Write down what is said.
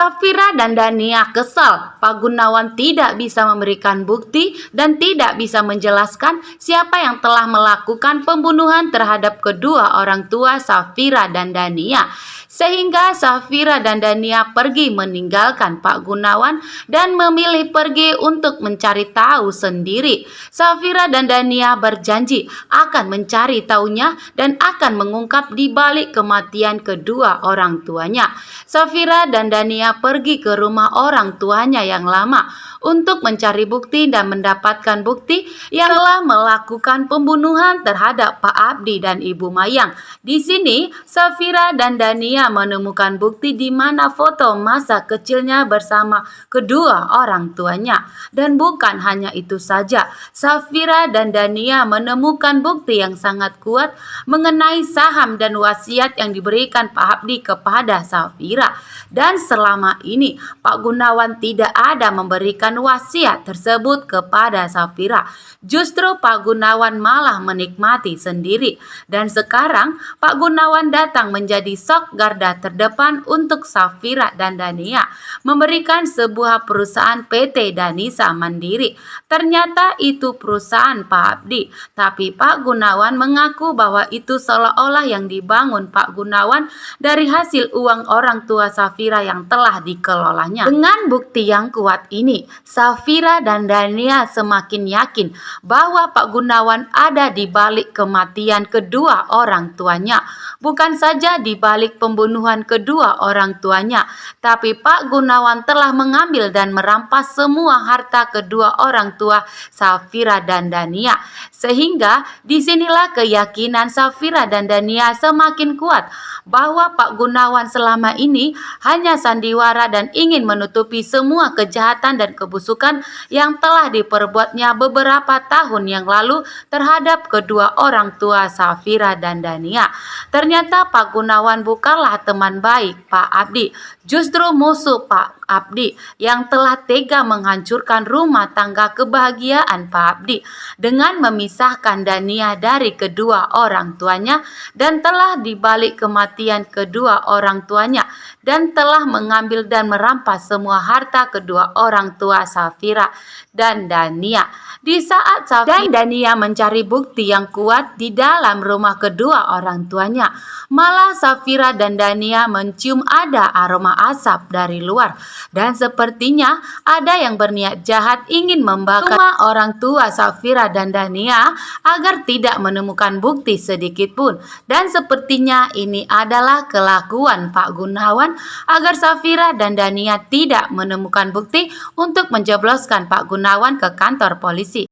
Safira dan Dania kesal Pak Gunawan tidak bisa memberikan bukti dan tidak bisa menjelaskan siapa yang telah melakukan pembunuhan terhadap kedua orang tua Safira dan Dania. Sehingga Safira dan Dania pergi meninggalkan Pak Gunawan dan memilih pergi untuk mencari tahu sendiri. Safira dan Dania berjanji akan mencari tahunya dan akan mengungkap di balik kematian kedua orang tuanya. Safira dan Dania pergi ke rumah orang tuanya yang lama untuk mencari bukti dan mendapatkan bukti yang telah melakukan pembunuhan terhadap Pak Abdi dan Ibu Mayang. Di sini, Safira dan Dania menemukan bukti di mana foto masa kecilnya bersama kedua orang tuanya. Dan bukan hanya itu saja, Safira dan Dania menemukan bukti yang sangat kuat mengenai saham dan wasiat yang diberikan Pak Abdi kepada Safira. Dan selama ini Pak Gunawan tidak ada memberikan wasiat tersebut kepada Safira. Justru Pak Gunawan malah menikmati sendiri. Dan sekarang Pak Gunawan datang menjadi sok garda terdepan untuk Safira dan Dania, memberikan sebuah perusahaan PT Danisa Mandiri. Ternyata itu perusahaan Pak Abdi, tapi Pak Gunawan mengaku bahwa itu seolah-olah yang dibangun Pak Gunawan dari hasil uang orang tua Safira yang telah dikelolanya. Dengan bukti yang kuat ini, Safira dan Dania semakin yakin bahwa Pak Gunawan ada di balik kematian kedua orang tuanya. Bukan saja di balik pembunuhan kedua orang tuanya, tapi Pak Gunawan telah mengambil dan merampas semua harta kedua orang tua Safira dan Dania. Sehingga disinilah keyakinan Safira dan Dania semakin kuat bahwa Pak Gunawan selama ini hanya sandiwara dan ingin menutupi semua kejahatan dan kebusukan yang telah diperbuatnya beberapa tahun yang lalu terhadap kedua orang tua Safira dan Dania. Ternyata Pak Gunawan bukanlah teman baik Pak Abdi, justru musuh Pak Abdi yang telah tega menghancurkan rumah tangga kebahagiaan Pak Abdi dengan memisahkan Dania dari kedua orang tuanya dan telah dibalik kematian kedua orang tuanya dan telah mengambil dan merampas semua harta kedua orang tua Safira dan Dania. Di saat Safira dan Dania mencari bukti yang kuat di dalam rumah kedua orang tuanya, malah Safira dan Dania mencium ada aroma asap dari luar. Dan sepertinya ada yang berniat jahat ingin membakar rumah orang tua Safira dan Dania agar tidak menemukan bukti sedikit pun. Dan sepertinya ini adalah kelakuan Pak Gunawan agar Safira dan Dania tidak menemukan bukti untuk menjebloskan Pak Gunawan ke kantor polisi.